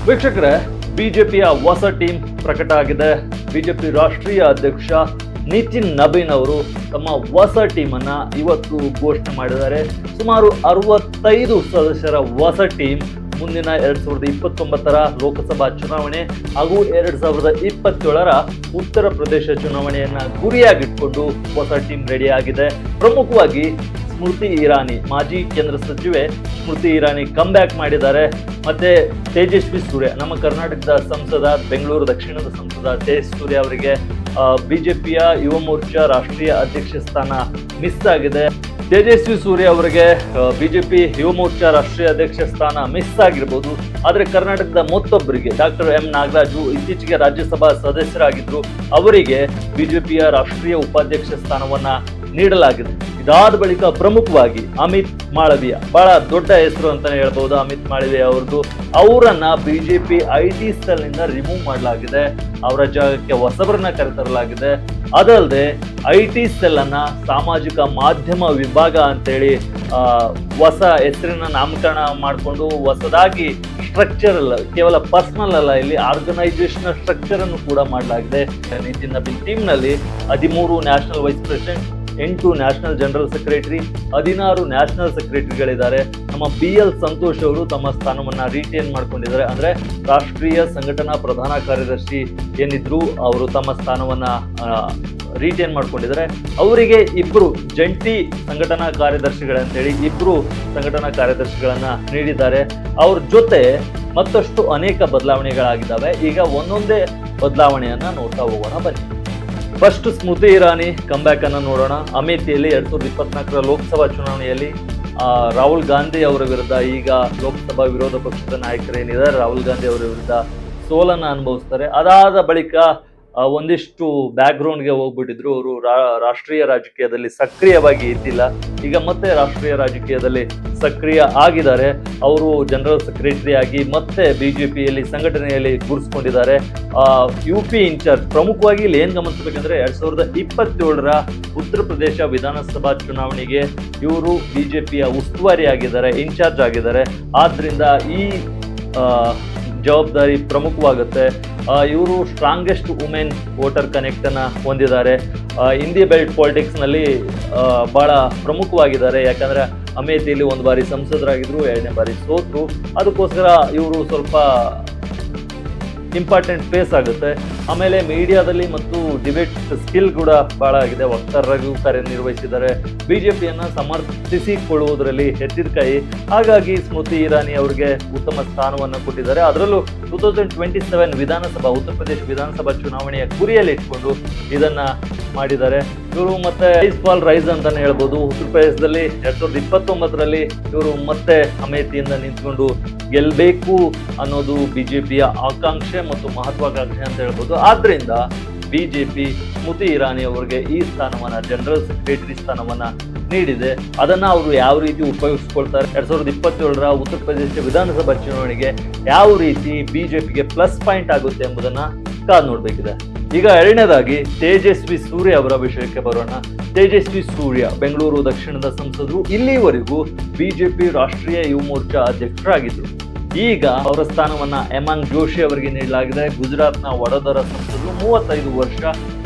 ವೀಕ್ಷಕರೇ, ಬಿಜೆಪಿಯ ಹೊಸ ಟೀಮ್ ಪ್ರಕಟ ಆಗಿದೆ. ಬಿಜೆಪಿ ರಾಷ್ಟ್ರೀಯ ಅಧ್ಯಕ್ಷ ನಿತಿನ್ ನಬೀನ್ ಅವರು ತಮ್ಮ ಹೊಸ ಟೀಮ್ ಅನ್ನ ಇವತ್ತು ಘೋಷಣೆ ಮಾಡಿದ್ದಾರೆ. ಸುಮಾರು 65 ಸದಸ್ಯರ ಹೊಸ ಟೀಮ್ ಮುಂದಿನ 2029ರ ಲೋಕಸಭಾ ಚುನಾವಣೆ ಹಾಗೂ 2027ರ ಉತ್ತರ ಪ್ರದೇಶ ಚುನಾವಣೆಯನ್ನ ಗುರಿಯಾಗಿಟ್ಕೊಂಡು ಹೊಸ ಟೀಮ್ ರೆಡಿ ಆಗಿದೆ. ಪ್ರಮುಖವಾಗಿ ಸ್ಮೃತಿ ಇರಾನಿ, ಮಾಜಿ ಕೇಂದ್ರ ಸಚಿವೆ ಸ್ಮೃತಿ ಇರಾನಿ ಕಮ್ಬ್ಯಾಕ್ ಮಾಡಿದ್ದಾರೆ. ಮತ್ತೆ ತೇಜಸ್ವಿ ಸೂರ್ಯ, ನಮ್ಮ ಕರ್ನಾಟಕದ ಸಂಸದ, ಬೆಂಗಳೂರು ದಕ್ಷಿಣದ ಸಂಸದ ತೇಜಸ್ವಿ ಸೂರ್ಯ ಅವರಿಗೆ ಬಿಜೆಪಿಯ ಯುವ ಮೋರ್ಚಾ ರಾಷ್ಟ್ರೀಯ ಅಧ್ಯಕ್ಷ ಸ್ಥಾನ ಮಿಸ್ ಆಗಿದೆ. ತೇಜಸ್ವಿ ಸೂರ್ಯ ಅವರಿಗೆ ಬಿಜೆಪಿ ಯುವ ಮೋರ್ಚಾ ರಾಷ್ಟ್ರೀಯ ಅಧ್ಯಕ್ಷ ಸ್ಥಾನ ಮಿಸ್ ಆಗಿರ್ಬೋದು. ಆದರೆ ಕರ್ನಾಟಕದ ಮತ್ತೊಬ್ಬರಿಗೆ ಡಾಕ್ಟರ್ ಎಂ ನಾಗರಾಜು ಇತ್ತೀಚೆಗೆ ರಾಜ್ಯಸಭಾ ಸದಸ್ಯರಾಗಿದ್ರು, ಅವರಿಗೆ ಬಿಜೆಪಿಯ ರಾಷ್ಟ್ರೀಯ ಉಪಾಧ್ಯಕ್ಷ ಸ್ಥಾನವನ್ನ ನೀಡಲಾಗಿದೆ. ಇದಾದ ಬಳಿಕ ಪ್ರಮುಖವಾಗಿ ಅಮಿತ್ ಮಾಳವಿಯ, ಬಹಳ ದೊಡ್ಡ ಹೆಸರು ಅಂತಾನೆ ಹೇಳ್ಬಹುದು ಅಮಿತ್ ಮಾಳವಿಯ ಅವ್ರದ್ದು, ಅವರನ್ನ ಬಿಜೆಪಿ IT ಸೆಲ್ ನಿಂದ ರಿಮೂವ್ ಮಾಡಲಾಗಿದೆ. ಅವರ ಜಾಗಕ್ಕೆ ಹೊಸಬರನ್ನ ಕರೆತರಲಾಗಿದೆ. ಅದಲ್ಲದೆ IT ಸೆಲ್ ಅನ್ನ ಸಾಮಾಜಿಕ ಮಾಧ್ಯಮ ವಿಭಾಗ ಅಂತೇಳಿ ಹೊಸ ಹೆಸರಿನ ನಾಮಕರಣ ಮಾಡಿಕೊಂಡು ಹೊಸದಾಗಿ ಸ್ಟ್ರಕ್ಚರ್ ಅಲ್ಲ, ಕೇವಲ ಪರ್ಸನಲ್ ಅಲ್ಲ, ಇಲ್ಲಿ ಆರ್ಗನೈಸೇಷನಲ್ ಸ್ಟ್ರಕ್ಚರ್ ಅನ್ನು ಕೂಡ ಮಾಡಲಾಗಿದೆ. ನಿತಿನ್ ನಬೀನ್ ಟೀಮ್ ನಲ್ಲಿ 13 national vice president, 8 national general secretary, 16 national ಸೆಕ್ರೆಟರಿಗಳಿದ್ದಾರೆ. ನಮ್ಮ BL ಸಂತೋಷ್ ಅವರು ತಮ್ಮ ಸ್ಥಾನವನ್ನ ರಿಟೇನ್ ಮಾಡ್ಕೊಂಡಿದ್ದಾರೆ. ಅಂದ್ರೆ ರಾಷ್ಟ್ರೀಯ ಸಂಘಟನಾ ಪ್ರಧಾನ ಕಾರ್ಯದರ್ಶಿ ಏನಿದ್ರು ಅವರು ತಮ್ಮ ಸ್ಥಾನವನ್ನ ರಿಟೇನ್ ಮಾಡ್ಕೊಂಡಿದ್ದಾರೆ. ಅವರಿಗೆ ಇಬ್ರು ಜಂಟಿ ಸಂಘಟನಾ ಕಾರ್ಯದರ್ಶಿಗಳಂತೇಳಿ ಇಬ್ರು ಸಂಘಟನಾ ಕಾರ್ಯದರ್ಶಿಗಳನ್ನ ನೀಡಿದ್ದಾರೆ. ಅವ್ರ ಜೊತೆ ಮತ್ತಷ್ಟು ಅನೇಕ ಬದಲಾವಣೆಗಳಾಗಿದ್ದಾವೆ. ಈಗ ಒಂದೊಂದೇ ಬದಲಾವಣೆಯನ್ನ ನೋಡ್ತಾ ಹೋಗೋಣ ಬನ್ನಿ. ಫಸ್ಟ್ ಸ್ಮೃತಿ ಇರಾನಿ ಕಂಬ್ಯಾಕ್ ಅನ್ನ ನೋಡೋಣ. ಅಮೇಥಿಯಲ್ಲಿ 2024ರ ಲೋಕಸಭಾ ಚುನಾವಣೆಯಲ್ಲಿ ರಾಹುಲ್ ಗಾಂಧಿ ಅವರ ವಿರುದ್ಧ, ಈಗ ಲೋಕಸಭಾ ವಿರೋಧ ಪಕ್ಷದ ನಾಯಕರೇನಿದ್ದಾರೆ ರಾಹುಲ್ ಗಾಂಧಿ ಅವರ ವಿರುದ್ಧ ಸೋಲನ್ನ ಅನುಭವಿಸ್ತಾರೆ. ಅದಾದ ಬಳಿಕ ಒಂದಿಷ್ಟು ಬ್ಯಾಕ್ ಗ್ರೌಂಡ್ಗೆ ಹೋಗ್ಬಿಟ್ಟಿದ್ರು. ಅವರು ರಾಷ್ಟ್ರೀಯ ರಾಜಕೀಯದಲ್ಲಿ ಸಕ್ರಿಯವಾಗಿ ಇದ್ದಿಲ್ಲ. ಈಗ ಮತ್ತೆ ರಾಷ್ಟ್ರೀಯ ರಾಜಕೀಯದಲ್ಲಿ ಸಕ್ರಿಯ ಆಗಿದ್ದಾರೆ. ಅವರು ಜನರಲ್ ಸೆಕ್ರೆಟರಿ ಆಗಿ ಮತ್ತೆ ಬಿಜೆಪಿಯಲ್ಲಿ ಸಂಘಟನೆಯಲ್ಲಿ ಗುರುಸ್ಕೊಂಡಿದ್ದಾರೆ. UP ಇನ್ಚಾರ್ಜ್, ಪ್ರಮುಖವಾಗಿ ಇಲ್ಲಿ ಏನ್ ಗಮನಿಸಬೇಕಂದ್ರೆ 2027ರ ಉತ್ತರ ಪ್ರದೇಶ ವಿಧಾನಸಭಾ ಚುನಾವಣೆಗೆ ಇವರು ಬಿಜೆಪಿಯ ಉಸ್ತುವಾರಿ ಆಗಿದ್ದಾರೆ, ಇನ್ಚಾರ್ಜ್ ಆಗಿದ್ದಾರೆ. ಆದ್ರಿಂದ ಈ ಜವಾಬ್ದಾರಿ ಪ್ರಮುಖವಾಗುತ್ತೆ. ಇವರು ಸ್ಟ್ರಾಂಗೆಸ್ಟ್ ವುಮೆನ್ ವೋಟರ್ ಕನೆಕ್ಟ್ ಅನ್ನ ಹೊಂದಿದ್ದಾರೆ. ಇಂಡಿಯ ಬೆಲ್ಟ್ ಪಾಲಿಟಿಕ್ಸ್ ನಲ್ಲಿ ಬಹಳ ಪ್ರಮುಖವಾಗಿದ್ದಾರೆ. ಯಾಕಂದ್ರೆ ಅಮೇಥಿಯಲ್ಲಿ 1 ಬಾರಿ ಸಂಸದರಾಗಿದ್ರು, 2ನೇ ಬಾರಿ ಸೋತರು. ಅದಕ್ಕೋಸ್ಕರ ಇವರು ಸ್ವಲ್ಪ ಇಂಪಾರ್ಟೆಂಟ್ ಫೇಸ್ ಆಗುತ್ತೆ. ಆಮೇಲೆ ಮೀಡಿಯಾದಲ್ಲಿ ಮತ್ತು ಡಿಬೇಟ್ ಸ್ಕಿಲ್ ಕೂಡ ಬಹಳ ಆಗಿದೆ. ವಕ್ತಾರರಾಗೂ ಕಾರ್ಯನಿರ್ವಹಿಸಿದ್ದಾರೆ. ಬಿಜೆಪಿಯನ್ನ ಸಮರ್ಥಿಸಿಕೊಳ್ಳುವುದರಲ್ಲಿ ಎತ್ತಿದ ಕೈ. ಹಾಗಾಗಿ ಸ್ಮೃತಿ ಇರಾನಿ ಅವರಿಗೆ ಉತ್ತಮ ಸ್ಥಾನವನ್ನು ಕೊಟ್ಟಿದ್ದಾರೆ. ಅದರಲ್ಲೂ 2027 ವಿಧಾನಸಭಾ, ಉತ್ತರ ಪ್ರದೇಶ ವಿಧಾನಸಭಾ ಚುನಾವಣೆಯ ಗುರಿಯಲ್ಲಿ ಇಟ್ಕೊಂಡು ಇದನ್ನ ಮಾಡಿದ್ದಾರೆ. ಇವರು ಮತ್ತೆ ರೈಸ್ ಅಂತಾನೆ ಹೇಳ್ಬೋದು. ಉತ್ತರ ಪ್ರದೇಶದಲ್ಲಿ 2029ರಲ್ಲಿ ಇವರು ಮತ್ತೆ ಅಮೇಥಿಯಿಂದ ನಿಂತ್ಕೊಂಡು ಗೆಲ್ಬೇಕು ಅನ್ನೋದು ಬಿಜೆಪಿಯ ಆಕಾಂಕ್ಷೆ ಮತ್ತು ಮಹತ್ವಾಕಾಂಕ್ಷೆ ಅಂತ ಹೇಳ್ಬೋದು. ಆದ್ರಿಂದ ಬಿಜೆಪಿ ಸ್ಮೃತಿ ಇರಾನಿ ಅವರಿಗೆ ಈ ಸ್ಥಾನವನ್ನ, ಜನರಲ್ ಸೆಕ್ರೆಟರಿ ಸ್ಥಾನವನ್ನ ನೀಡಿದೆ. ಅದನ್ನ ಅವರು ಯಾವ ರೀತಿ ಉಪಯೋಗಿಸ್ಕೊಳ್ತಾರೆ, 2027ರ ಉತ್ತರ ಪ್ರದೇಶ ವಿಧಾನಸಭಾ ಚುನಾವಣೆಗೆ ಯಾವ ರೀತಿ ಬಿಜೆಪಿಗೆ ಪ್ಲಸ್ ಪಾಯಿಂಟ್ ಆಗುತ್ತೆ ಎಂಬುದನ್ನ ಕಾದು ನೋಡ್ಬೇಕಿದೆ. ಈಗ ಎರಡನೇದಾಗಿ ತೇಜಸ್ವಿ ಸೂರ್ಯ ಅವರ ವಿಷಯಕ್ಕೆ ಬರೋಣ. ತೇಜಸ್ವಿ ಸೂರ್ಯ ಬೆಂಗಳೂರು ದಕ್ಷಿಣದ ಸಂಸದರು, ಇಲ್ಲಿವರೆಗೂ ಬಿಜೆಪಿ ರಾಷ್ಟ್ರೀಯ ಯುವ ಮೋರ್ಚಾ ಅಧ್ಯಕ್ಷರಾಗಿದ್ದರು. ಈಗ ಅವರ ಸ್ಥಾನವನ್ನ ಹೇಮಂತ್ ಜೋಶಿ ಅವರಿಗೆ ನೀಡಲಾಗಿದೆ. ಗುಜರಾತ್ನ ವಡೋದರ ಸಂಸದರು, 35 ವರ್ಷ.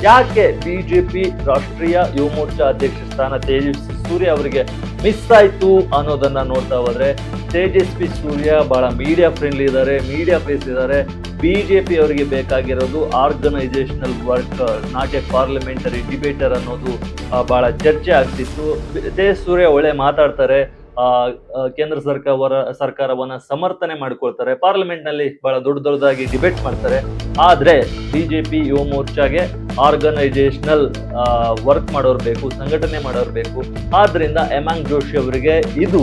ಯಾಕೆ ಬಿಜೆಪಿ ರಾಷ್ಟ್ರೀಯ ಯುವ ಮೋರ್ಚಾ ಅಧ್ಯಕ್ಷ ಸ್ಥಾನ ತೇಜಸ್ವಿ ಸೂರ್ಯ ಅವರಿಗೆ ಮಿಸ್ ಆಯ್ತು ಅನ್ನೋದನ್ನ ನೋಡ್ತಾ ಹೋದ್ರೆ, ತೇಜಸ್ವಿ ಸೂರ್ಯ ಬಹಳ ಮೀಡಿಯಾ ಫ್ರೆಂಡ್ಲಿ ಇದ್ದಾರೆ, ಮೀಡಿಯಾ ಫೇಸ್ ಇದ್ದಾರೆ. ಬಿಜೆಪಿ ಅವರಿಗೆ ಬೇಕಾಗಿರೋದು organisational work, not a parliamentary debater ಅನ್ನೋದು ಬಹಳ ಚರ್ಚೆ ಆಗ್ತಿತ್ತು. ತೇಜಸ್ವಿ ಸೂರ್ಯ ಒಳ್ಳೆ ಮಾತಾಡ್ತಾರೆ, ಕೇಂದ್ರ ಸರ್ಕಾರವನ್ನ ಸಮರ್ಥನೆ ಮಾಡಿಕೊಳ್ತಾರೆ, ಪಾರ್ಲಿಮೆಂಟ್ ನಲ್ಲಿ ಬಹಳ ದೊಡ್ಡದಾಗಿ ಡಿಬೇಟ್ ಮಾಡ್ತಾರೆ. ಆದ್ರೆ ಬಿಜೆಪಿ ಯುವ ಮೋರ್ಚಾಗೆ ಆರ್ಗನೈಸೇಷನಲ್ ವರ್ಕ್ ಮಾಡೋರು ಬೇಕು, ಸಂಘಟನೆ ಮಾಡೋರು ಬೇಕು. ಆದ್ರಿಂದ ಹೇಮಂತ್ ಜೋಶಿ ಅವರಿಗೆ ಇದು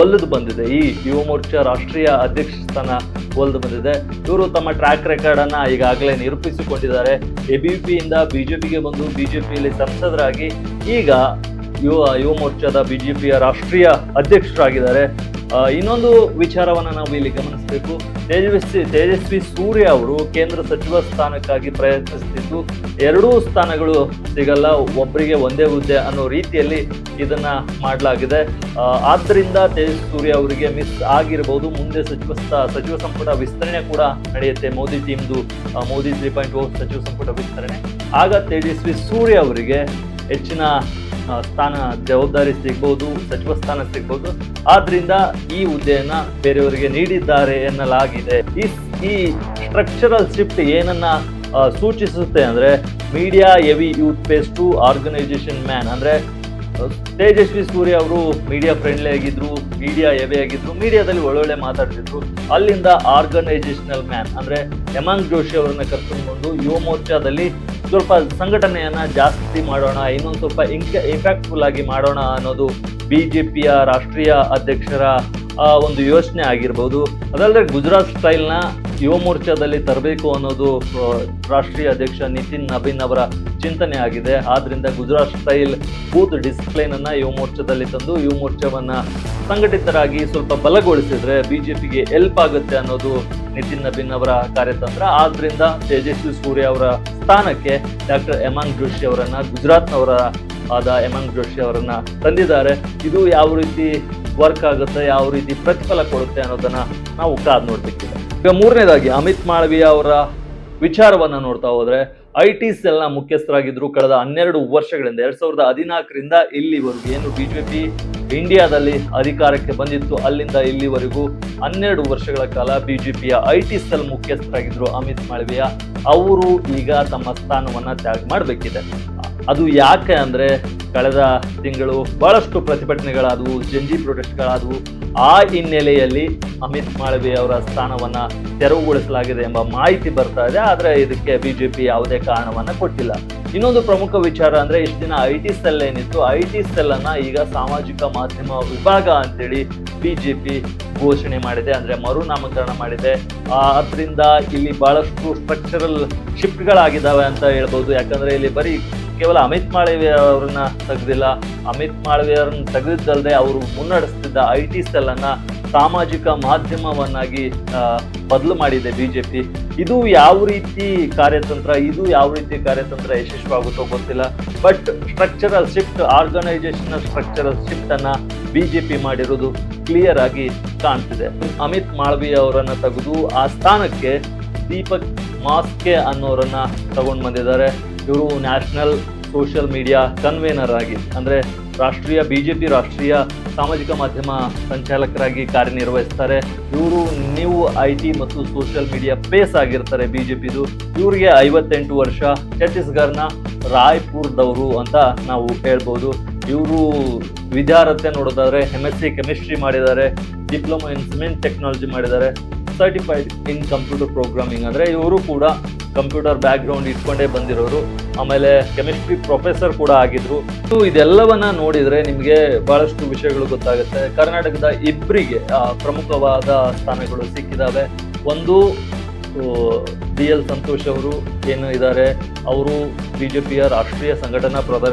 ಒಲ್ದು ಬಂದಿದೆ. ಈ ಯುವ ಮೋರ್ಚಾ ರಾಷ್ಟ್ರೀಯ ಅಧ್ಯಕ್ಷ ಸ್ಥಾನ ಒಲ್ದು ಬಂದಿದೆ. ಇವರು ತಮ್ಮ ಟ್ರ್ಯಾಕ್ ರೆಕಾರ್ಡ್ ಅನ್ನ ಈಗಾಗಲೇ ನಿರೂಪಿಸಿಕೊಂಡಿದ್ದಾರೆ. ABP ಇಂದ ಬಿಜೆಪಿಗೆ ಬಂದು ಬಿಜೆಪಿಯಲ್ಲಿ ಸಂಸದರಾಗಿ ಈಗ ಯುವ ಮೋರ್ಚಾದ ಬಿಜೆಪಿಯ ರಾಷ್ಟ್ರೀಯ ಅಧ್ಯಕ್ಷರಾಗಿದ್ದಾರೆ. ಇನ್ನೊಂದು ವಿಚಾರವನ್ನ ನಾವು ಇಲ್ಲಿ ಗಮನಿಸಬೇಕು. ತೇಜಸ್ವಿ ಸೂರ್ಯ ಅವರು ಕೇಂದ್ರ ಸಚಿವ ಸ್ಥಾನಕ್ಕಾಗಿ ಪ್ರಯತ್ನಿಸುತ್ತಿದ್ದು, ಎರಡೂ ಸ್ಥಾನಗಳು ಸಿಗಲ್ಲ, ಒಬ್ಬರಿಗೆ ಒಂದೇ ಹುದ್ದೆ ಅನ್ನೋ ರೀತಿಯಲ್ಲಿ ಇದನ್ನ ಮಾಡಲಾಗಿದೆ. ಆದ್ದರಿಂದ ತೇಜಸ್ವಿ ಸೂರ್ಯ ಅವರಿಗೆ ಮಿಸ್ ಆಗಿರಬಹುದು. ಮುಂದೆ ಸಚಿವ ಸಂಪುಟ ವಿಸ್ತರಣೆ ಕೂಡ ನಡೆಯುತ್ತೆ. ಮೋದಿ ಟೀಮ್ದು ಮೋದಿ 3.0 ಸಚಿವ ಸಂಪುಟ ವಿಸ್ತರಣೆ. ಆಗ ತೇಜಸ್ವಿ ಸೂರ್ಯ ಅವರಿಗೆ ಹೆಚ್ಚಿನ ಸ್ಥಾನ, ಜವಾಬ್ದಾರಿ ಸಿಗ್ಬೋದು, ಸಚಿವ ಸ್ಥಾನ ಸಿಗ್ಬೋದು. ಆದ್ರಿಂದ ಈ ಹುದ್ದೆಯನ್ನ ಬೇರೆಯವರಿಗೆ ನೀಡಿದ್ದಾರೆ ಎನ್ನಲಾಗಿದೆ. ಈ ಸ್ಟ್ರಕ್ಚರಲ್ ಶಿಫ್ಟ್ ಏನನ್ನ ಸೂಚಿಸುತ್ತೆ ಅಂದ್ರೆ, media heavy youth base to organisation man. ಅಂದ್ರೆ ತೇಜಸ್ವಿ ಸೂರ್ಯ ಅವರು ಮೀಡಿಯಾ ಫ್ರೆಂಡ್ಲಿ ಆಗಿದ್ರು, ಮೀಡಿಯಾ ಹೆವಿ ಆಗಿದ್ರು, ಮೀಡಿಯಾದಲ್ಲಿ ಒಳ್ಳೊಳ್ಳೆ ಮಾತಾಡ್ತಿದ್ರು. ಅಲ್ಲಿಂದ ಆರ್ಗನೈಸೇಷನಲ್ ಮ್ಯಾನ್ ಅಂದ್ರೆ ಹೇಮಂತ್ ಜೋಶಿ ಅವರನ್ನ ಕರ್ಕೊಂಡು ಯುವ ಮೋರ್ಚಾದಲ್ಲಿ ಸ್ವಲ್ಪ ಸಂಘಟನೆಯನ್ನ ಜಾಸ್ತಿ ಮಾಡೋಣ, ಇನ್ನೊಂದು ಸ್ವಲ್ಪ ಇಂಪ್ಯಾಕ್ಟ್ಫುಲ್ ಆಗಿ ಮಾಡೋಣ ಅನ್ನೋದು ಬಿಜೆಪಿಯ ರಾಷ್ಟ್ರೀಯ ಅಧ್ಯಕ್ಷರ ಒಂದು ಯೋಚನೆ ಆಗಿರ್ಬೋದು. ಅದಲ್ಲದೆ ಗುಜರಾತ್ ಸ್ಟೈಲ್ನ ಯುವ ಮೋರ್ಚಾದಲ್ಲಿ ತರಬೇಕು ಅನ್ನೋದು ರಾಷ್ಟ್ರೀಯ ಅಧ್ಯಕ್ಷ ನಿತಿನ್ ನಬೀನ್ ಅವರ ಚಿಂತನೆ ಆಗಿದೆ. ಆದ್ರಿಂದ ಗುಜರಾತ್ ಸ್ಟೈಲ್ ಬೂತ್ ಡಿಸಿಪ್ಲೈನ್ ಅನ್ನ ಯುವ ಮೋರ್ಚಾದಲ್ಲಿ ತಂದು ಯುವ ಮೋರ್ಚಾವನ್ನ ಸಂಘಟಿತರಾಗಿ ಸ್ವಲ್ಪ ಬಲಗೊಳಿಸಿದ್ರೆ ಬಿಜೆಪಿಗೆ ಹೆಲ್ಪ್ ಆಗುತ್ತೆ ಅನ್ನೋದು ನಿತಿನ್ ನಬೀನ್ ಅವರ ಕಾರ್ಯತಂತ್ರ. ಆದ್ರಿಂದ ತೇಜಸ್ವಿ ಸೂರ್ಯ ಅವರ ಸ್ಥಾನಕ್ಕೆ ಡಾಕ್ಟರ್ ಹೇಮಂತ್ ಜೋಶಿ ಅವರನ್ನ, ಗುಜರಾತ್ನವರ ಆದ ಹೇಮಂತ್ ಜೋಶಿ ಅವರನ್ನ ತಂದಿದ್ದಾರೆ. ಇದು ಯಾವ ರೀತಿ ವರ್ಕ್ ಆಗುತ್ತೆ, ಯಾವ ರೀತಿ ಪ್ರತಿಫಲ ಕೊಡುತ್ತೆ ಅನ್ನೋದನ್ನ ನಾವು ಕಾದ್ ನೋಡ್ಬೇಕಿದೆ. ಈಗ ಮೂರನೇದಾಗಿ ಅಮಿತ್ ಮಾಳವಿಯಾ ಅವರ ವಿಚಾರವನ್ನ ನೋಡ್ತಾ ಹೋದ್ರೆ, IT ಸೆಲ್ನ ಮುಖ್ಯಸ್ಥರಾಗಿದ್ರು ಕಳೆದ 12 ವರ್ಷಗಳಿಂದ 2014ರಿಂದ ಇಲ್ಲಿವರೆಗೂ. ಏನು ಬಿಜೆಪಿ ಇಂಡಿಯಾದಲ್ಲಿ ಅಧಿಕಾರಕ್ಕೆ ಬಂದಿತ್ತು, ಅಲ್ಲಿಂದ ಇಲ್ಲಿವರೆಗೂ 12 ವರ್ಷಗಳ ಕಾಲ ಬಿಜೆಪಿಯ IT ಸೆಲ್ ಮುಖ್ಯಸ್ಥರಾಗಿದ್ರು ಅಮಿತ್ ಮಾಳವಿಯಾ. ಅವರು ಈಗ ತಮ್ಮ ಸ್ಥಾನವನ್ನ ತ್ಯಾಗ ಮಾಡಬೇಕಿದೆ. ಅದು ಯಾಕೆ ಅಂದ್ರೆ, ಕಳೆದ ತಿಂಗಳು ಬಹಳಷ್ಟು ಪ್ರತಿಭಟನೆಗಳಾದವು, ಜಂಜಿ ಪ್ರೊಟೆಸ್ಟ್ಗಳಾದವು. ಆ ಹಿನ್ನೆಲೆಯಲ್ಲಿ ಅಮಿತ್ ಮಾಳವಿಯಾ ಅವರ ಸ್ಥಾನವನ್ನ ತೆರವುಗೊಳಿಸಲಾಗಿದೆ ಎಂಬ ಮಾಹಿತಿ ಬರ್ತಾ ಇದೆ. ಆದ್ರೆ ಇದಕ್ಕೆ ಬಿಜೆಪಿ ಯಾವುದೇ ಕಾರಣವನ್ನ ಕೊಟ್ಟಿಲ್ಲ. ಇನ್ನೊಂದು ಪ್ರಮುಖ ವಿಚಾರ ಅಂದ್ರೆ, ಇಷ್ಟು ದಿನ IT ಸೆಲ್ ಏನಿತ್ತು, IT ಸೆಲ್ ಅನ್ನ ಈಗ ಸಾಮಾಜಿಕ ಮಾಧ್ಯಮ ವಿಭಾಗ ಅಂತೇಳಿ ಬಿಜೆಪಿ ಘೋಷಣೆ ಮಾಡಿದೆ, ಅಂದ್ರೆ ಮರುನಾಮಕರಣ ಮಾಡಿದೆ. ಆದ್ರಿಂದ ಇಲ್ಲಿ ಬಹಳಷ್ಟು ಸ್ಟ್ರಕ್ಚರಲ್ ಶಿಫ್ಟ್ಗಳಾಗಿದ್ದಾವೆ ಅಂತ ಹೇಳ್ಬೋದು. ಯಾಕಂದ್ರೆ ಇಲ್ಲಿ ಬರೀ ಕೇವಲ ಅಮಿತ್ ಮಾಳವಿಯಾ ಅವರನ್ನ ತೆಗೆದಿಲ್ಲ, ಅಮಿತ್ ಮಾಳವಿಯಾ ಅವರನ್ನ ತೆಗೆದಿದ್ದಲ್ಲದೆ ಅವರು ಮುನ್ನಡೆಸ್ತಿದ್ದ IT ಸೆಲ್ ಅನ್ನ ಸಾಮಾಜಿಕ ಮಾಧ್ಯಮವನ್ನಾಗಿ ಬದಲು ಮಾಡಿದೆ ಬಿಜೆಪಿ. ಇದು ಯಾವ ರೀತಿ ಕಾರ್ಯತಂತ್ರ ಯಶಸ್ವಿಯಾಗುತ್ತೋ ಗೊತ್ತಿಲ್ಲ. But structural shift, organisational structural shift ಅನ್ನ ಬಿಜೆಪಿ ಮಾಡಿರೋದು ಕ್ಲಿಯರ್ ಆಗಿ ಕಾಣ್ತಿದೆ. ಅಮಿತ್ ಮಾಳವಿಯಾ ಅವರನ್ನ ತೆಗೆದು ಆ ಸ್ಥಾನಕ್ಕೆ ದೀಪಕ್ ಮಾಸ್ಕೆ ಅನ್ನೋರನ್ನ ತಗೊಂಡು ಬಂದಿದ್ದಾರೆ. ಇವರು ನ್ಯಾಷನಲ್ ಸೋಷಿಯಲ್ ಮೀಡಿಯಾ ಕನ್ವೇನರ್ ಆಗಿ, ಅಂದ್ರೆ ಬಿಜೆಪಿ ರಾಷ್ಟ್ರೀಯ ಸಾಮಾಜಿಕ ಮಾಧ್ಯಮ ಸಂಚಾಲಕರಾಗಿ ಕಾರ್ಯನಿರ್ವಹಿಸ್ತಾರೆ. ಇವರು ನ್ಯೂ IT ಮತ್ತು ಸೋಷಿಯಲ್ ಮೀಡಿಯಾ ಪೇಸ್ ಆಗಿರ್ತಾರೆ ಬಿಜೆಪಿದು. ಇವರಿಗೆ 58 ವರ್ಷ, ಛತ್ತೀಸ್ಗಢನ ರಾಯ್ಪುರದವರು ಅಂತ ನಾವು ಹೇಳ್ಬೋದು. ಇವರು ವಿದ್ಯಾರ್ಹತೆ ನೋಡೋದಾದ್ರೆ MSc ಕೆಮಿಸ್ಟ್ರಿ ಮಾಡಿದ್ದಾರೆ, ಡಿಪ್ಲೊಮಾ ಇನ್ ಸಿಮೆಂಟ್ ಟೆಕ್ನಾಲಜಿ ಮಾಡಿದ್ದಾರೆ, ಸರ್ಟಿಫೈಡ್ ಇನ್ ಕಂಪ್ಯೂಟರ್ ಪ್ರೋಗ್ರಾಮಿಂಗ್. ಅಂದ್ರೆ ಇವರು ಕೂಡ ಕಂಪ್ಯೂಟರ್ ಬ್ಯಾಕ್ ಗ್ರೌಂಡ್ ಇಟ್ಕೊಂಡೇ ಬಂದಿರೋರು. ಆಮೇಲೆ ಕೆಮಿಸ್ಟ್ರಿ ಪ್ರೊಫೆಸರ್ ಕೂಡ ಆಗಿದ್ರು. ಇದೆಲ್ಲವನ್ನ ನೋಡಿದ್ರೆ ನಿಮಗೆ ಬಹಳಷ್ಟು ವಿಷಯಗಳು ಗೊತ್ತಾಗುತ್ತೆ. ಕರ್ನಾಟಕದ ಇಬ್ಬರಿಗೆ ಪ್ರಮುಖವಾದ ಸ್ಥಾನಗಳು ಸಿಕ್ಕಿದಾವೆ. ಒಂದು DL ಸಂತೋಷ್ ಅವರು ಏನು ಇದ್ದಾರೆ, ಅವರು ಬಿಜೆಪಿಯ ರಾಷ್ಟ್ರೀಯ ಸಂಘಟನಾ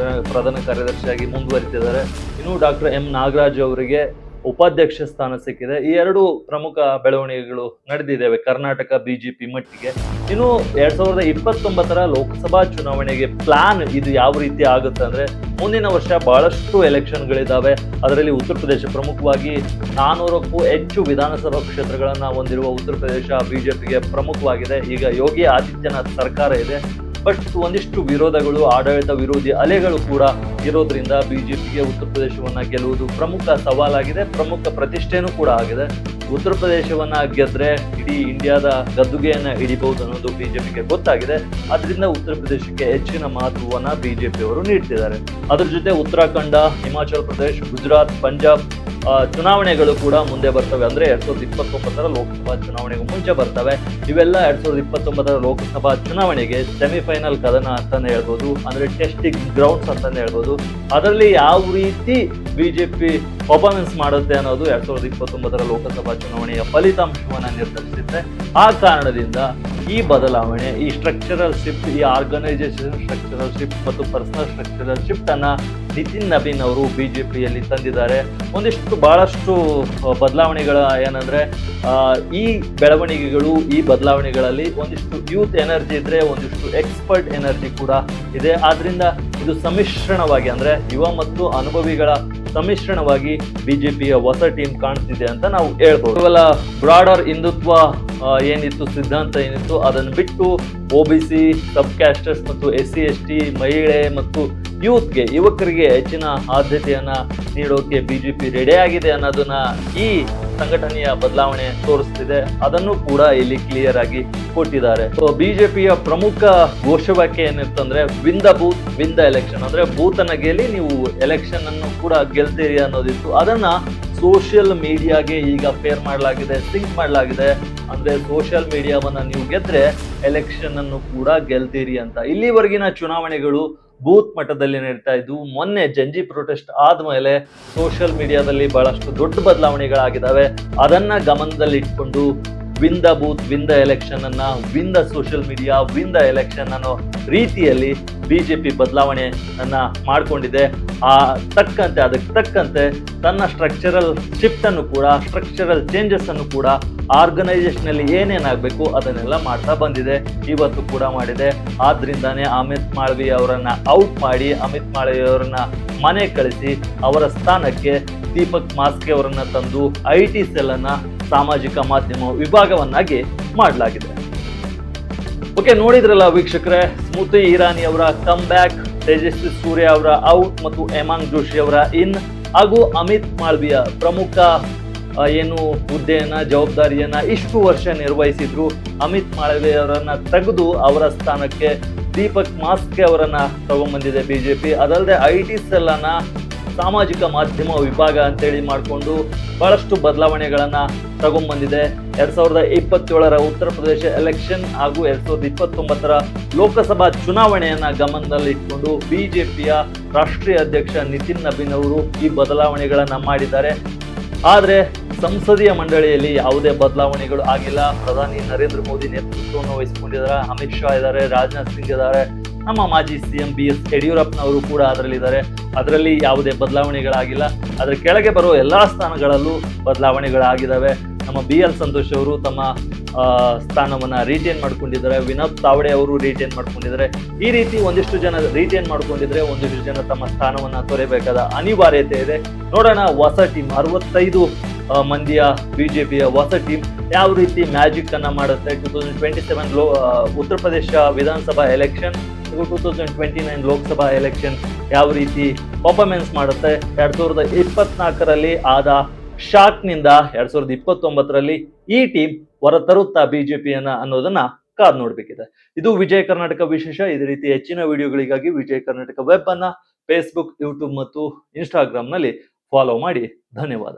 ಪ್ರಧಾನ ಕಾರ್ಯದರ್ಶಿಯಾಗಿ ಮುಂದುವರಿತಿದ್ದಾರೆ. ಇನ್ನು ಡಾಕ್ಟರ್ M ನಾಗರಾಜ್ ಅವರಿಗೆ ಉಪಾಧ್ಯಕ್ಷ ಸ್ಥಾನ ಸಿಕ್ಕಿದೆ. ಈ ಎರಡು ಪ್ರಮುಖ ಬೆಳವಣಿಗೆಗಳು ನಡೆದಿದ್ದಾವೆ ಕರ್ನಾಟಕ ಬಿಜೆಪಿ ಮಟ್ಟಿಗೆ. ಇನ್ನು 2029 ಲೋಕಸಭಾ ಚುನಾವಣೆಗೆ ಪ್ಲಾನ್ ಇದು ಯಾವ ರೀತಿ ಆಗುತ್ತೆ ಅಂದ್ರೆ, ಮುಂದಿನ ವರ್ಷ ಬಹಳಷ್ಟು ಎಲೆಕ್ಷನ್ಗಳಿದ್ದಾವೆ. ಅದರಲ್ಲಿ ಉತ್ತರ ಪ್ರದೇಶ ಪ್ರಮುಖವಾಗಿ 400ಕ್ಕೂ ಹೆಚ್ಚು ವಿಧಾನಸಭಾ ಕ್ಷೇತ್ರಗಳನ್ನ ಹೊಂದಿರುವ ಉತ್ತರ ಪ್ರದೇಶ ಬಿಜೆಪಿಗೆ ಪ್ರಮುಖವಾಗಿದೆ. ಈಗ ಯೋಗಿ ಆದಿತ್ಯನಾಥ್ ಸರ್ಕಾರ ಇದೆ. ಬಟ್ ಒಂದಿಷ್ಟು ವಿರೋಧಗಳು, ಆಡಳಿತ ವಿರೋಧಿ ಅಲೆಗಳು ಕೂಡ ಇರೋದ್ರಿಂದ ಬಿಜೆಪಿಗೆ ಉತ್ತರ ಪ್ರದೇಶವನ್ನ ಗೆಲ್ಲುವುದು ಪ್ರಮುಖ ಸವಾಲಾಗಿದೆ, ಪ್ರಮುಖ ಪ್ರತಿಷ್ಠೆನೂ ಕೂಡ ಆಗಿದೆ. ಉತ್ತರ ಪ್ರದೇಶವನ್ನ ಗೆದ್ರೆ ಇಡೀ ಇಂಡಿಯಾದ ಗದ್ದುಗೆಯನ್ನ ಹಿಡಿಬಹುದು ಅನ್ನೋದು ಬಿಜೆಪಿಗೆ ಗೊತ್ತಾಗಿದೆ. ಅದರಿಂದ ಉತ್ತರ ಪ್ರದೇಶಕ್ಕೆ ಹೆಚ್ಚಿನ ಮಹತ್ವವನ್ನ ಬಿಜೆಪಿ ಅವರು ನೀಡ್ತಿದ್ದಾರೆ. ಅದ್ರ ಜೊತೆ ಉತ್ತರಾಖಂಡ, ಹಿಮಾಚಲ ಪ್ರದೇಶ್, ಗುಜರಾತ್, ಪಂಜಾಬ್ ಚುನಾವಣೆಗಳು ಕೂಡ ಮುಂದೆ ಬರ್ತವೆ. ಅಂದ್ರೆ 2029 ಲೋಕಸಭಾ ಚುನಾವಣೆಗೂ ಮುಂಚೆ ಬರ್ತವೆ. ಇವೆಲ್ಲ 2029 ಲೋಕಸಭಾ ಚುನಾವಣೆಗೆ ಸೆಮಿಫೈನಲ್ ಕದನ ಅಂತಾನೆ ಹೇಳ್ಬೋದು, ಅಂದ್ರೆ ಟೆಸ್ಟಿಂಗ್ ಗ್ರೌಂಡ್ಸ್ ಅಂತಾನೆ ಹೇಳ್ಬೋದು. ಅದರಲ್ಲಿ ಯಾವ ರೀತಿ ಬಿಜೆಪಿ ಪರ್ಫಾರ್ಮೆನ್ಸ್ ಮಾಡುತ್ತೆ ಅನ್ನೋದು 2029 ಲೋಕಸಭಾ ಚುನಾವಣೆಯ ಫಲಿತಾಂಶವನ್ನ ನಿರ್ಧರಿಸುತ್ತೆ. ಆ ಕಾರಣದಿಂದ ಈ ಬದಲಾವಣೆ, ಈ ಸ್ಟ್ರಕ್ಚರಲ್ ಶಿಫ್ಟ್, ಈ ಆರ್ಗನೈಸೇಷನ್ ಸ್ಟ್ರಕ್ಚರಲ್ ಶಿಫ್ಟ್ ಮತ್ತು ಪರ್ಸನಲ್ ಸ್ಟ್ರಕ್ಚರಲ್ ಶಿಫ್ಟ್ ಅನ್ನ ನಿತಿನ್ ನಬೀನ್ ಅವರು ಬಿಜೆಪಿಯಲ್ಲಿ ತಂದಿದ್ದಾರೆ. ಬಹಳಷ್ಟು ಬದಲಾವಣೆಗಳ ಏನಂದ್ರೆ ಈ ಬೆಳವಣಿಗೆಗಳು, ಈ ಬದಲಾವಣೆಗಳಲ್ಲಿ ಒಂದಿಷ್ಟು ಯೂತ್ ಎನರ್ಜಿ ಇದ್ರೆ, ಒಂದಿಷ್ಟು ಎಕ್ಸ್ಪರ್ಟ್ ಎನರ್ಜಿ ಕೂಡ ಇದೆ. ಆದ್ರಿಂದ ಇದು ಸಮ್ಮಿಶ್ರಣವಾಗಿ ಅಂದ್ರೆ ಯುವ ಮತ್ತು ಅನುಭವಿಗಳ ಸಮ್ಮಿಶ್ರಣವಾಗಿ ಬಿಜೆಪಿಯ ಹೊಸ ಟೀಮ್ ಕಾಣ್ತಿದೆ ಅಂತ ನಾವು ಹೇಳ್ಬೋದು. ಕೇವಲ ಬ್ರಾಡರ್ ಹಿಂದುತ್ವ ಏನಿತ್ತು, ಸಿದ್ಧಾಂತ ಏನಿತ್ತು, ಅದನ್ನು ಬಿಟ್ಟು OBC, ಸಬ್ ಕ್ಯಾಸ್ಟರ್ಸ್ ಮತ್ತು SC/ST, ಮಹಿಳೆ ಮತ್ತು ಯುವಕರಿಗೆ ಹೆಚ್ಚಿನ ಆದ್ಯತೆಯನ್ನ ನೀಡೋಕೆ ಬಿಜೆಪಿ ರೆಡಿ ಆಗಿದೆ ಅನ್ನೋದನ್ನ ಈ ಸಂಘಟನೆಯ ಬದಲಾವಣೆ ತೋರಿಸ್ತಿದೆ. ಅದನ್ನು ಕೂಡ ಇಲ್ಲಿ ಕ್ಲಿಯರ್ ಆಗಿ ಕೊಟ್ಟಿದ್ದಾರೆ. ಬಿಜೆಪಿಯ ಪ್ರಮುಖ ಘೋಷವಾಕ್ಯ ಏನಿತ್ತಂದ್ರೆ win the booth, win the election. ಅಂದ್ರೆ ಬೂತ್ ಅನ್ನ ಗೆಲ್ಲಿ ನೀವು ಎಲೆಕ್ಷನ್ ಅನ್ನು ಕೂಡ ಗೆಲ್ತೀರಿ ಅನ್ನೋದಿತ್ತು. ಅದನ್ನ ಸೋಷಿಯಲ್ ಮೀಡಿಯಾಗೆ ಈಗ ಪೇರ್ ಮಾಡಲಾಗಿದೆ, ಸಿಂಕ್ ಮಾಡಲಾಗಿದೆ. ಅಂದ್ರೆ ಸೋಷಿಯಲ್ ಮೀಡಿಯಾವನ್ನ ನೀವು ಗೆದ್ರೆ ಎಲೆಕ್ಷನ್ ಅನ್ನು ಕೂಡ ಗೆಲ್ತೀರಿ ಅಂತ. ಇಲ್ಲಿವರೆಗಿನ ಚುನಾವಣೆಗಳು ಬೂತ್ ಮಟ್ಟದಲ್ಲಿ ನಡೀತಾ ಇದ್ವು. ಮೊನ್ನೆ ಜಂಜಿ ಪ್ರೊಟೆಸ್ಟ್ ಆದ್ಮೇಲೆ ಸೋಷಿಯಲ್ ಮೀಡಿಯಾದಲ್ಲಿ ಬಹಳಷ್ಟು ದೊಡ್ಡ ಬದಲಾವಣೆಗಳಾಗಿದ್ದಾವೆ. ಅದನ್ನ ಗಮನದಲ್ಲಿ ಇಟ್ಕೊಂಡು win the booth, win the election ಅನ್ನ, win the social media, win the election ಅನ್ನೋ ರೀತಿಯಲ್ಲಿ ಬಿಜೆಪಿ ಬದಲಾವಣೆಯನ್ನ ಮಾಡ್ಕೊಂಡಿದೆ. ಅದಕ್ಕೆ ತಕ್ಕಂತೆ ತನ್ನ ಸ್ಟ್ರಕ್ಚರಲ್ ಶಿಫ್ಟ್ ಅನ್ನು ಕೂಡ, ಸ್ಟ್ರಕ್ಚರಲ್ ಚೇಂಜಸ್ ಅನ್ನು ಕೂಡ ಆರ್ಗನೈಸೇಷನ್ ಅಲ್ಲಿ ಏನೇನಾಗಬೇಕು ಅದನ್ನೆಲ್ಲ ಮಾಡ್ತಾ ಬಂದಿದೆ. ಇವತ್ತು ಕೂಡ ಮಾಡಿದೆ. ಆದ್ರಿಂದಾನೇ ಅಮಿತ್ ಮಾಳವಿ ಅವರನ್ನ ಔಟ್ ಮಾಡಿ, ಅಮಿತ್ ಮಾಳವಿ ಅವರನ್ನ ಮನೆ ಕಳಿಸಿ ಅವರ ಸ್ಥಾನಕ್ಕೆ ದೀಪಕ್ ಮಾಸ್ಕೆ ಅವರನ್ನ ತಂದು IT ಸೆಲ್ ಅನ್ನ ಸಾಮಾಜಿಕ ಮಾಧ್ಯಮ ವಿಭಾಗವನ್ನಾಗಿ ಮಾಡಲಾಗಿದೆ. ಓಕೆ, ನೋಡಿದ್ರಲ್ಲ ವೀಕ್ಷಕರೇ, ಸ್ಮೃತಿ ಇರಾನಿ ಅವರ ಕಮ್ ಬ್ಯಾಕ್, ತೇಜಸ್ವಿ ಸೂರ್ಯ ಅವರ ಔಟ್ ಮತ್ತು ಹೇಮಾಂಗ್ ಜೋಶಿ ಅವರ ಇನ್, ಹಾಗೂ ಅಮಿತ್ ಮಾಳವಿಯ ಪ್ರಮುಖ ಹುದ್ದೆಯನ್ನ, ಜವಾಬ್ದಾರಿಯನ್ನ ಇಷ್ಟು ವರ್ಷ ನಿರ್ವಹಿಸಿದ್ರು. ಅಮಿತ್ ಮಾಳವಿ ಅವರನ್ನ ತೆಗೆದು ಅವರ ಸ್ಥಾನಕ್ಕೆ ದೀಪಕ್ ಮಾಸ್ಕೆ ಅವರನ್ನ ತಗೊಂಡ್ಬಂದಿದೆ ಬಿಜೆಪಿ. ಅದಲ್ಲದೆ IT ಸೆಲ್ ಅನ್ನ ಸಾಮಾಜಿಕ ಮಾಧ್ಯಮ ವಿಭಾಗ ಅಂತೇಳಿ ಮಾಡಿಕೊಂಡು ಬಹಳಷ್ಟು ಬದಲಾವಣೆಗಳನ್ನ ತಗೊಂಡ್ಬಂದಿದೆ. 2027ರ ಉತ್ತರ ಪ್ರದೇಶ ಎಲೆಕ್ಷನ್ ಹಾಗೂ 2029ರ ಲೋಕಸಭಾ ಚುನಾವಣೆಯನ್ನ ಗಮನದಲ್ಲಿ ಇಟ್ಕೊಂಡು ಬಿಜೆಪಿಯ ರಾಷ್ಟ್ರೀಯ ಅಧ್ಯಕ್ಷ ನಿತಿನ್ ನಬೀನ್ ಅವರು ಈ ಬದಲಾವಣೆಗಳನ್ನ ಮಾಡಿದ್ದಾರೆ. ಆದ್ರೆ ಸಂಸದೀಯ ಮಂಡಳಿಯಲ್ಲಿ ಯಾವುದೇ ಬದಲಾವಣೆಗಳು ಆಗಿಲ್ಲ. ಪ್ರಧಾನಿ ನರೇಂದ್ರ ಮೋದಿ ನೇತೃತ್ವವನ್ನು ವಹಿಸಿಕೊಂಡಿದ್ದಾರೆ. ಅಮಿತ್ ಶಾ ಇದ್ದಾರೆ, ರಾಜನಾಥ್ ಸಿಂಗ್ ಇದ್ದಾರೆ, ನಮ್ಮ ಮಾಜಿ CM BS ಯಡಿಯೂರಪ್ಪನವರು ಕೂಡ ಅದರಲ್ಲಿದ್ದಾರೆ. ಅದರಲ್ಲಿ ಯಾವುದೇ ಬದಲಾವಣೆಗಳಾಗಿಲ್ಲ. ಅದರ ಕೆಳಗೆ ಬರುವ ಎಲ್ಲಾ ಸ್ಥಾನಗಳಲ್ಲೂ ಬದಲಾವಣೆಗಳಾಗಿದ್ದಾವೆ. ನಮ್ಮ BL ಸಂತೋಷ್ ಅವರು ತಮ್ಮ ಸ್ಥಾನವನ್ನ ರಿಟೈನ್ ಮಾಡ್ಕೊಂಡಿದ್ದಾರೆ. ವಿನೋದ್ ತಾವಡೆ ಅವರು ರಿಟೈನ್ ಮಾಡ್ಕೊಂಡಿದ್ದಾರೆ. ಈ ರೀತಿ ಒಂದಿಷ್ಟು ಜನ ರಿಟೈನ್ ಮಾಡ್ಕೊಂಡಿದ್ರೆ ಒಂದಿಷ್ಟು ಜನ ತಮ್ಮ ಸ್ಥಾನವನ್ನ ತೊರೆಯಬೇಕಾದ ಅನಿವಾರ್ಯತೆ ಇದೆ. ನೋಡೋಣ ಹೊಸ ಟೀಮ್ 65 ಮಂದಿಯ ಬಿಜೆಪಿಯ ಹೊಸ ಟೀಮ್ ಯಾವ ರೀತಿ ಮ್ಯಾಜಿಕ್ ಅನ್ನ ಮಾಡುತ್ತೆ. 2027 ಉತ್ತರ ಪ್ರದೇಶ ವಿಧಾನಸಭಾ ಎಲೆಕ್ಷನ್, 2029 ಲೋಕಸಭಾ ಎಲೆಕ್ಷನ್ ಯಾವ ರೀತಿ ಪರ್ಫಾರ್ಮೆನ್ಸ್ ಮಾಡುತ್ತೆ. 2024ರಲ್ಲಿ ಆದ ಶಾಕ್ ನಿಂದ 2029ರಲ್ಲಿ ಈ ಟೀಮ್ ಹೊರತರುತ್ತಾ ಬಿಜೆಪಿಯನ್ನ ಅನ್ನೋದನ್ನ ಕಾದ್ ನೋಡ್ಬೇಕಿದೆ. ಇದು ವಿಜಯ ಕರ್ನಾಟಕ ವಿಶೇಷ. ಇದೇ ರೀತಿ ಹೆಚ್ಚಿನ ವಿಡಿಯೋಗಳಿಗಾಗಿ ವಿಜಯ ಕರ್ನಾಟಕ ವೆಬ್ ಅನ್ನ Facebook, YouTube ಮತ್ತು Instagram ನಲ್ಲಿ ಫಾಲೋ ಮಾಡಿ. ಧನ್ಯವಾದ.